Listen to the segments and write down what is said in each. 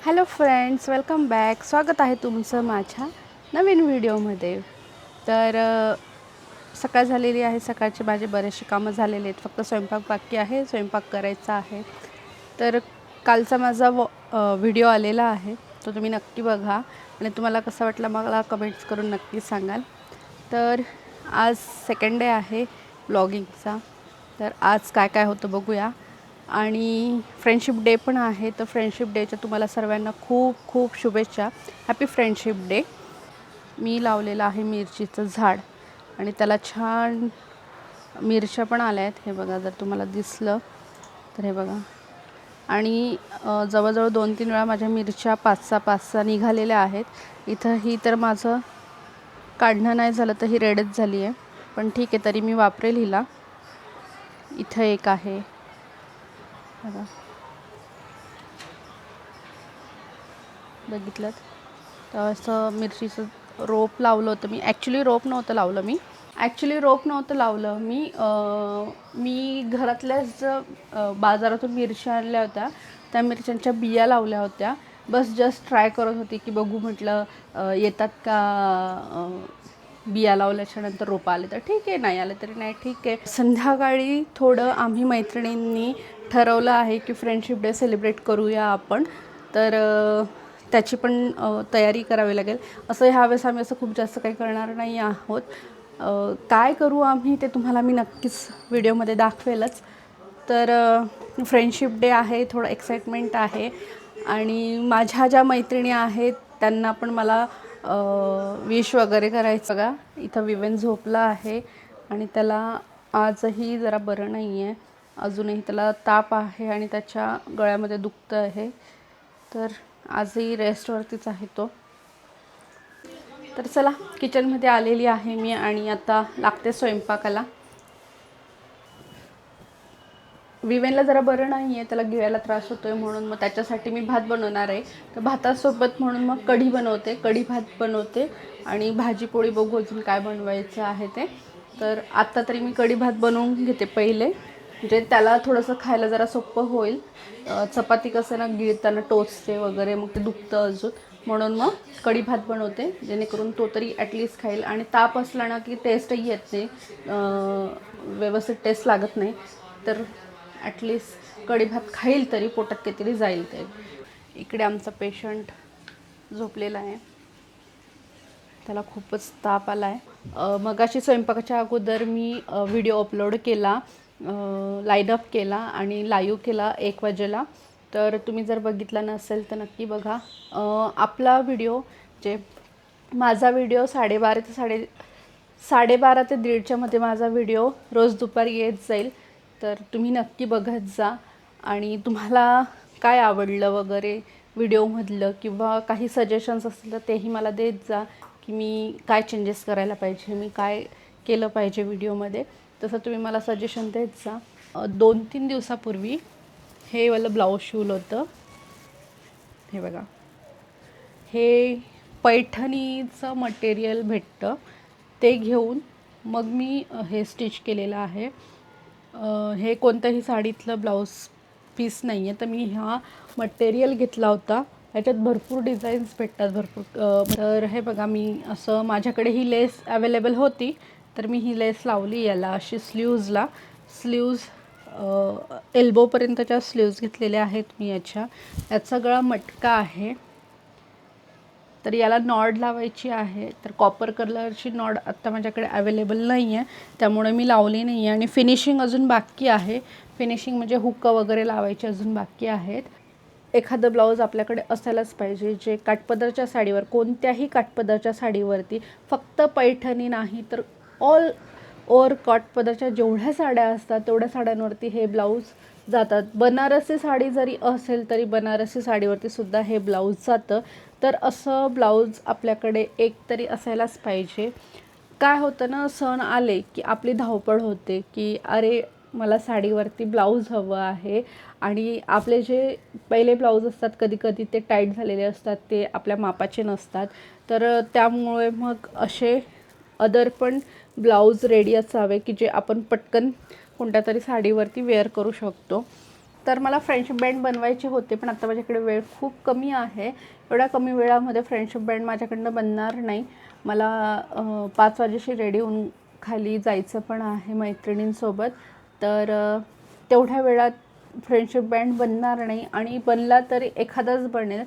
Hello friends, welcome back. स्वागत आहे तुमचं माझ्या नवीन व्हिडिओमध्ये. तर सकाळ झालेली आहे. सकाळचे माझे बरेचसे कामं झालेले आहेत. फक्त स्वयंपाक बाकी आहे, स्वयंपाक करायचा आहे. तर कालचा माझा व्हिडिओ आलेला आहे, तो तुम्ही नक्की बघा आणि तुम्हाला कसा वाटला मला कमेंट्स करून नक्की सांगाल. तर आज सेकंड डे आहे ब्लॉगिंगचा. तर आज काय काय होतं बघूया. आणि फ्रेंडशिप डे पण आहे. तर फ्रेंडशिप डेच्या तुम्हाला सर्वांना खूप खूप शुभेच्छा. Happy friendship day. मी लावलेलं आहे मिरचीचं झाड आणि त्याला छान मिरच्या पण आल्या आहेत. हे बघा, जर तुम्हाला दिसलं तर हे बघा. आणि जवळजवळ 2-3 वेळा माझ्या मिरच्या 5-6 निघालेल्या आहेत. इथं ही तर माझं काढणं नाही झालं तर ही रेडच झाली आहे, पण ठीक आहे, तरी मी वापरेल हिला. इथं एक आहे बघा, बघितलं तर असं मिरचीचं रोप लावलं होतं मी. ॲक्च्युली रोप नव्हतं लावलं मी घरातल्याच बाजारातून मिरच्या आणल्या होत्या. त्या मिरच्यांच्या बिया लावल्या होत्या. बस जस्ट ट्राय करत होती की बघू म्हटलं येतात का. बिया लावल्याच्यानंतर रोपं आले तर ठीक आहे, नाही आले तरी नाही ठीक आहे. संध्याकाळी थोडं आम्ही मैत्रिणींनी ठरवलं आहे की फ्रेंडशिप डे सेलिब्रेट करूया आपण. तर त्याची पण तयारी करावी लागेल. असं ह्यावेळेस आम्ही असं खूप जास्त काही करणार नाही आहोत. काय करू आम्ही ते तुम्हाला मी नक्कीच व्हिडिओमध्ये दाखवेलच. तर फ्रेंडशिप डे आहे, थोडं एक्साइटमेंट आहे. आणि माझ्या ज्या मैत्रिणी आहेत त्यांना पण मला विश वगैरे करायचं. बघा, इथं विवेन झोपला आहे आणि त्याला आजही जरा बरं नाही आहे. अजूनही त्याला ताप आहे आणि त्याच्या गळ्यामध्ये दुखतं आहे. तर आजही रेस्टवरतीच आहे तो. तर चला, किचनमध्ये आलेली आहे मी आणि आता लागते स्वयंपाकाला. विवेनला जरा बरं नाही आहे, त्याला गिळायला त्रास होतो आहे, म्हणून मग त्याच्यासाठी मी भात बनवणार आहे. तर भातासोबत म्हणून मग कढी भात बनवते आणि भाजी पोळी बघू अजून काय बनवायचं आहे ते. तर आत्ता तरी मी कढी भात बनवून घेते पहिले, म्हणजे त्याला थोडंसं खायला जरा सोपं होईल. चपाती कसं ना गिळताना टोचते वगैरे, मग ते दुखतं अजून, म्हणून मग कढी भात बनवते जेणेकरून तो तरी ॲटलिस्ट खाईल. आणि ताप असला ना की टेस्टही येत नाही, व्यवस्थित टेस्ट लागत नाही. तर ॲटलिस्ट कढी भात खाईल तरी पोटात काहीतरी जाईल ते. इकडे आमचा पेशंट झोपलेला आहे, त्याला खूपच ताप आला आहे. मगाशी स्वयंपाकाच्या अगोदर मी व्हिडिओ अपलोड केला, लाईन अप केला आणि लाईव्ह केला 1 वाजेला. तर तुम्ही जर बघितला नसेल तर नक्की बघा. आपला व्हिडिओ माझा व्हिडिओ 12:30 ते 1:30च्या मध्ये माझा व्हिडिओ रोज दुपारी येत जाईल. तर तुम्ही नक्की बघत जा आणि तुम्हाला काय आवडलं वगैरे व्हिडिओमधलं किंवा काही सजेशन्स असतील तर तेही मला देत जा की मी काय चेंजेस करायला पाहिजे, मी काय केलं पाहिजे व्हिडिओमध्ये. तसं तुम्ही मला सजेशन देत जा. 2-3 दिवसापूर्वी हे वालं ब्लाऊज शिवलं होतं. हे बघा, हे पैठणीचं मटेरियल भेटतं ते घेऊन मग मी हे स्टिच केलेलं आहे. हे कोणत्याही साडीतलं ब्लाऊज पीस नाही आहे. तर मी हा मटेरियल घेतला होता. याच्यात भरपूर डिझाईन्स भेटतात, तर हे बघा, मी असं माझ्याकडे ही लेस अवेलेबल होती तर मी ही लेस लावली याला अशी स्लीव्ज एल्बोपर्यंतच्या स्लीव्ज घेतलेल्या आहेत मी. याचा गळा मटका आहे. तर याला नॉड लावायची आहे. तर कॉपर कलरची नॉड आत्ता माझ्याकडे अवेलेबल नाही आहे, त्यामुळे मी लावली नाही आहे. आणि फिनिशिंग अजून बाकी आहे. फिनिशिंग म्हणजे हुक वगैरे लावायचे अजून बाकी आहेत. एखादं ब्लाऊज आपल्याकडे असायलाच पाहिजे जे काठपदरच्या साडीवर, कोणत्याही काठपदरच्या साडीवरती, फक्त पैठणी नाही तर ऑल ओव्हर काठपदरच्या जेवढ्या साड्या असतात तेवढ्या साड्यांवरती हे ब्लाऊज जातात. बनारसी साडी जरी असेल तरी बनारसी साडीवरती सुद्धा हे ब्लाऊज जातं. तर असं ब्लाऊज आपल्याकडे एक तरी असायलाच पाहिजे. काय होतं ना, सण आले की आपली धावपळ होते की अरे मला साडीवरती ब्लाऊज हवं आहे. आणि आपले जे पहिले ब्लाऊज असतात कधी कधी ते टाईट झालेले असतात, ते आपल्या मापाचे नसतात. तर त्यामुळे मग असे अदर पण ब्लाऊज रेडी असावे की जे आपण पटकन कोणत्या तरी साडीवरती वेअर करू शकतो. तर मला फ्रेंडशिप बँड बनवायचे होते, पण आता माझ्याकडे वेळ खूप कमी आहे. एवढ्या कमी वेळामध्ये फ्रेंडशिप बँड माझ्याकडनं बनणार नाही. मला 5 वाजेशी रेडी होऊन खाली जायचं पण आहे मैत्रिणींसोबत. तर तेवढ्या वेळात फ्रेंडशिप बँड बनणार नाही, आणि बनला तरी एखादाच बनेल.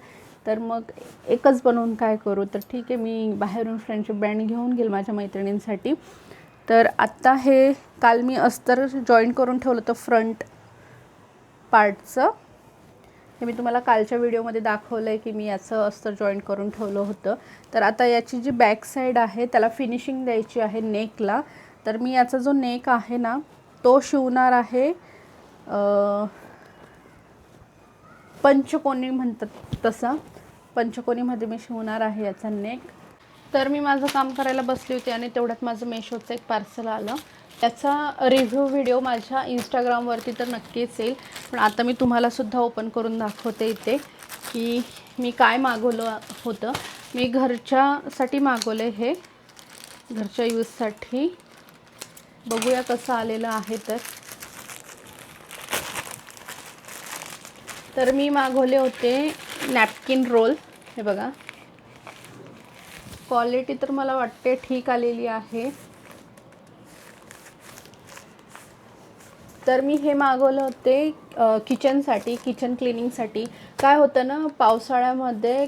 तर मग एकच बनवून काय करू. तर ठीक आहे, मी बाहेरून फ्रेंडशिप बँड घेऊन घेईल माझ्या मैत्रिणींसाठी. तर आत्ता हे काल मी अस्तर जॉईन करून ठेवलं होतं फ्रंट पार्टचं. हे मी तुम्हाला कालच्या व्हिडिओमध्ये दाखवलं आहे की मी याचं अस्तर जॉईन करून ठेवलं होतं. तर आता याची जी बॅक साईड आहे त्याला फिनिशिंग द्यायची आहे नेकला. तर मी याचा जो नेक आहे ना तो शिवणार आहे, पंचकोनी म्हणतात तसं, पंचकोनीमध्ये मी शिवणार आहे याचा नेक. तर मी माझं काम करायला बसली होती आणि तेवढ्यात माझं मेशोचं एक पार्सल आलं. त्याचा रिव्ह्यू व्हिडिओ माझ्या इंस्टाग्रामवरती तर नक्कीच येईल, पण आता मी तुम्हालासुद्धा ओपन करून दाखवते इथे की मी काय मागवलं होतं. मी घरच्यासाठी मागवलं, हे घरच्या यूजसाठी. बघूया कसं आलेलं आहे. तर मी मागवले होते नॅपकिन रोल. हे बघा, क्वालिटी तर मला वाटते ठीक आलेली आहे. तर मी हे मागवलं होते किचनसाठी, किचन क्लिनिंगसाठी. काय होतं ना, पावसाळ्यामध्ये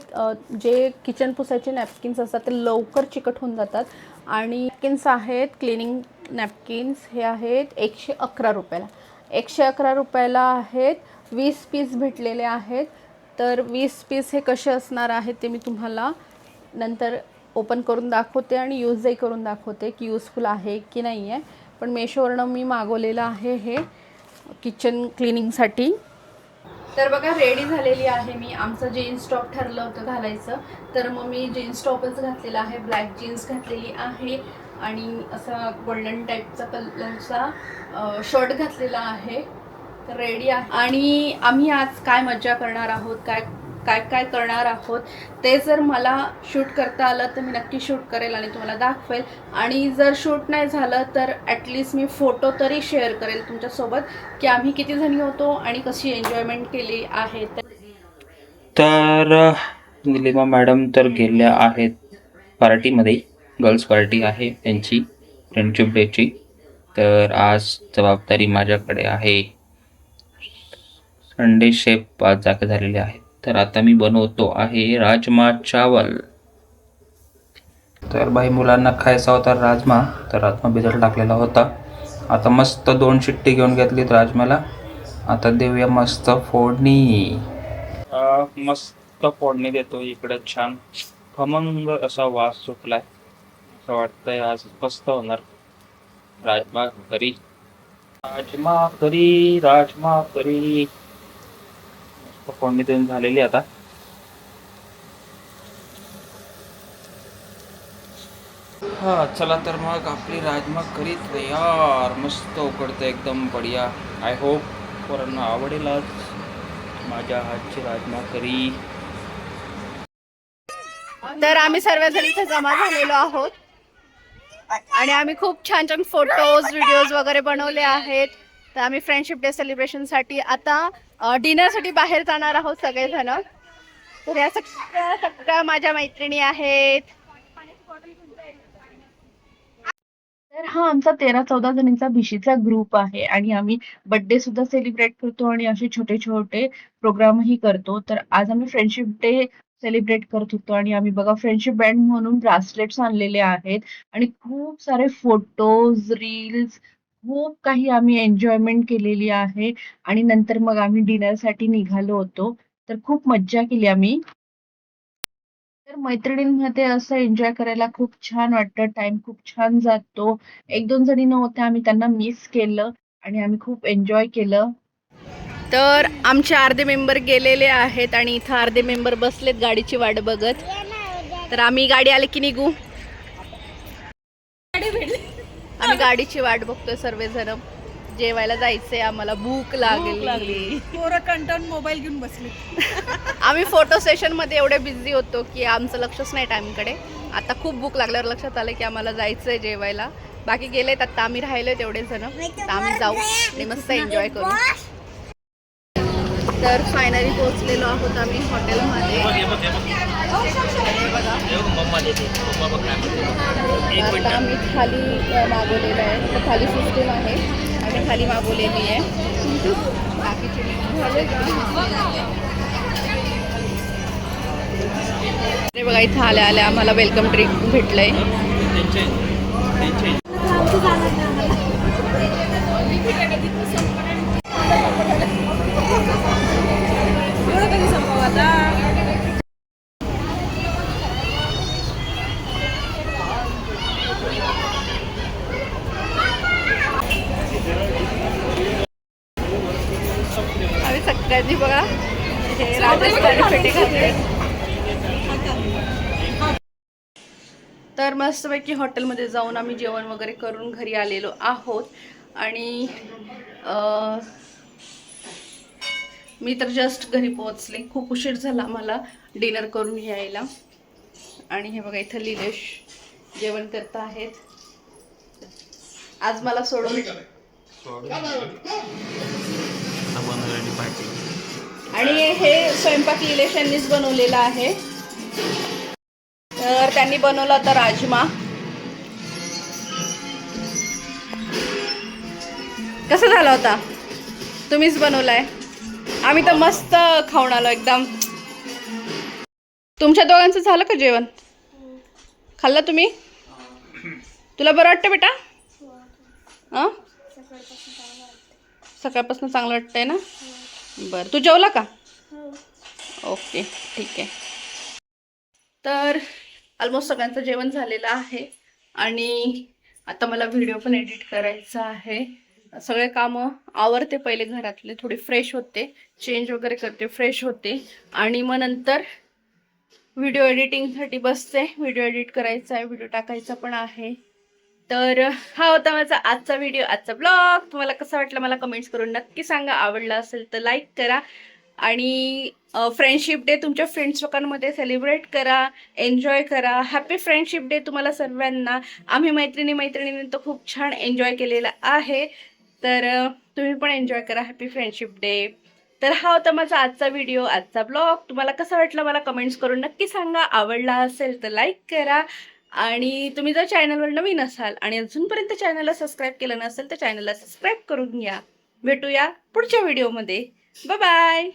जे किचन पुसायचे नॅपकिन्स असतात ते लवकर चिकट होऊन जातात. आणि नॅपकिन्स आहेत, क्लिनिंग नॅपकिन्स हे आहेत 111 रुपयाला. 111 रुपयाला आहेत. 20 पीस भेटलेले आहेत. तर 20 पीस हे कसे असणार आहेत ते मी तुम्हाला नंतर ओपन करून दाखवते आणि यूजही करून दाखवते की यूजफुल आहे की नाही आहे. पण मेशोवरनं मी मागवलेलं आहे हे किचन क्लिनिंगसाठी. तर बघा, रेडी झालेली आहे मी. आमचं जीन्स टॉप ठरलं होतं घालायचं, तर मग मी जीन्स टॉपच घातलेला आहे. ब्लॅक जीन्स घातलेली आहे आणि असा गोल्डन टाईपचा कलरचा शर्ट घातलेला आहे. तर रेडी आहे. आणि आम्ही आज काय मजा करणार आहोत, काय करणार आहोत ते जर मला शूट करता आलं तर मी नक्की शूट करेल आणि तुम्हाला दाखवेल. आणि जर शूट नाही झालं तर ॲटलिस्ट मी फोटो तरी शेअर करेल तुमच्यासोबत की आम्ही किती जणी होतो आणि कशी एन्जॉयमेंट केली आहे. तर निलिमा मॅडम तर गेल्या आहेत पार्टीमध्ये. गर्ल्स पार्टी आहे त्यांची फ्रेंडशिप डेची. तर आज जबाबदारी माझ्याकडे आहे. संडे शेफ आज जागे झालेले आहेत. तर आता मी बनवतो आहे राजमा चावल. तर बाई मुलांना खायचा होता राजमा, तर राजमा भिजत टाकलेला होता. आता मस्त 2 शिट्टी घेऊन घेतलीत राजमाला. आता देऊया मस्त फोडणी. मस्त फोडणी देतो इकडे. छान खमंग असा वास सुटलाय. असं वाटतंय आज मस्त होणार राजमा करी. राजमा करी, राजमा करी. फोडणी देऊन झालेली आता. हा चला, तर मग आपली राजमा करी तयार. मस्त उकडतं एकदम बढिया. आय होप पोरांना आवडेल आज माझ्या हातची राजमा करी. तर आम्ही सर्वजण इथे जमा झालेलो आहोत आणि आम्ही खूप छान छान फोटोज व्हिडिओज वगैरे बनवले आहेत. तर आम्ही फ्रेंडशिप डे सेलिब्रेशनसाठी आता डिनरसाठी बाहेर जाणार आहोत सगळेजण. तर या सगळ्या माझ्या मैत्रिणी आहेत. तर हा आमचा 13-14 जणींचा भिशीचा ग्रुप आहे आणि आम्ही बर्थडे सुद्धा सेलिब्रेट करतो आणि असे छोटे छोटे प्रोग्रामही करतो. तर आज आम्ही फ्रेंडशिप डे सेलिब्रेट करत होतो आणि आम्ही बघा फ्रेंडशिप बँड म्हणून ब्रासलेट्स आणलेले आहेत आणि खूप सारे फोटोज, रील्स, खूप काही आम्ही एन्जॉयमेंट केलेली आहे. आणि नंतर मग आम्ही डिनरसाठी निघालो होतो. तर खूप मज्जा केली आम्ही. तर मैत्रिणींमध्ये असं एन्जॉय करायला खूप छान वाटतं. टाइम खूप छान जातो. 1-2 जणी नव्हत्या, आम्ही त्यांना मिस केलं आणि आम्ही खूप एन्जॉय केलं. तर आमचे अर्धे मेंबर गेलेले आहेत आणि इथं अर्धे मेंबर बसलेत गाडीची वाट बघत. तर आम्ही गाडी आली की निघू. आम्ही गाडीची वाट बघतोय सर्वजण. जेवायला जायचंय आम्हाला, भूक लागली. पोरं कंटाळून मोबाईल घेऊन बसले. आम्ही फोटो सेशन मध्ये एवढे बिझी होतो की आमचं लक्षच नाही टाइमकडे. आता खूप भूक लागल्यावर लक्षात आलं की आम्हाला जायचंय जेवायला. बाकी गेलेत, आता आम्ही राहिलोय तेवढे जण. तर आम्ही जाऊ आणि मस्त एन्जॉय करू. तर फायनली पोहोचलेलो आहोत आम्ही हॉटेलमध्ये. आता आम्ही थाली मागवलेलं आहे. तर थाली सिस्टीम आहे. आम्ही थाली मागवलेली आहे. बाकीचे झाले अरे बघा इथं आल्या आम्हाला वेलकम ड्रिंक भेटलंय. आम्ही सगळ्यांनी बघा हे राजस्थानी पेटे घातले. तर मस्तपैकी हॉटेलमध्ये जाऊन आम्ही जेवण वगैरे करून घरी आलेलो आहोत. आणि मी तर जस्ट घरी पोहोचले. खूप उशीर झाला मला डिनर करून यायला. आणि हे बघा इथं लिलेश जेवण करत आहेत. आज मला सोडून आणि हे स्वयंपाक लिलेश यांनीच बनवलेला आहे. तर त्यांनी बनवला होता राजमा. कसा झाला होता? तुम्हीच बनवलाय. आम्ही तर मस्त खाऊन आलो एकदम. तुमच्या दोघांचं झालं का जेवण? खाल्लं तुम्ही? तुला बरं वाटतं बेटा? हां सकाळपासून चांगलं वाटतंय ना? बरं तू जेवला का? ओके ठीक आहे. तर ऑलमोस्ट सगळ्यांचं जेवण झालेलं आहे. आणि आता मला व्हिडिओ पण एडिट करायचा आहे. सगळे कामं आवरते पहिले घरातले, थोडी फ्रेश होते, चेंज वगैरे करते, फ्रेश होते आणि मग नंतर व्हिडिओ एडिटिंगसाठी बसते. व्हिडिओ एडिट करायचा आहे, व्हिडिओ टाकायचा पण आहे. तर हा होता माझा आजचा व्हिडिओ, आजचा ब्लॉग. तुम्हाला कसा वाटला मला कमेंट्स करून नक्की सांगा. आवडला असेल तर लाईक करा. आणि फ्रेंडशिप डे तुमच्या फ्रेंड्स लोकांमध्ये सेलिब्रेट करा, एन्जॉय करा. हॅपी फ्रेंडशिप डे तुम्हाला सर्वांना. आम्ही मैत्रिणीने तर खूप छान एन्जॉय केलेला आहे. तर तुम्ही पण एन्जॉय करा. Happy friendship day. तर हा होता माझा आजचा व्हिडिओ, आजचा ब्लॉग. तुम्हाला कसा वाटला मला कमेंट्स करून नक्की सांगा. आवडला असेल तर लाईक करा. आणि तुम्ही जर चॅनलवर नवीन असाल आणि अजूनपर्यंत चॅनलला सबस्क्राईब केलं नसेल तर चॅनलला सबस्क्राईब करून घ्या. भेटूया पुढच्या व्हिडिओमध्ये. Bye bye.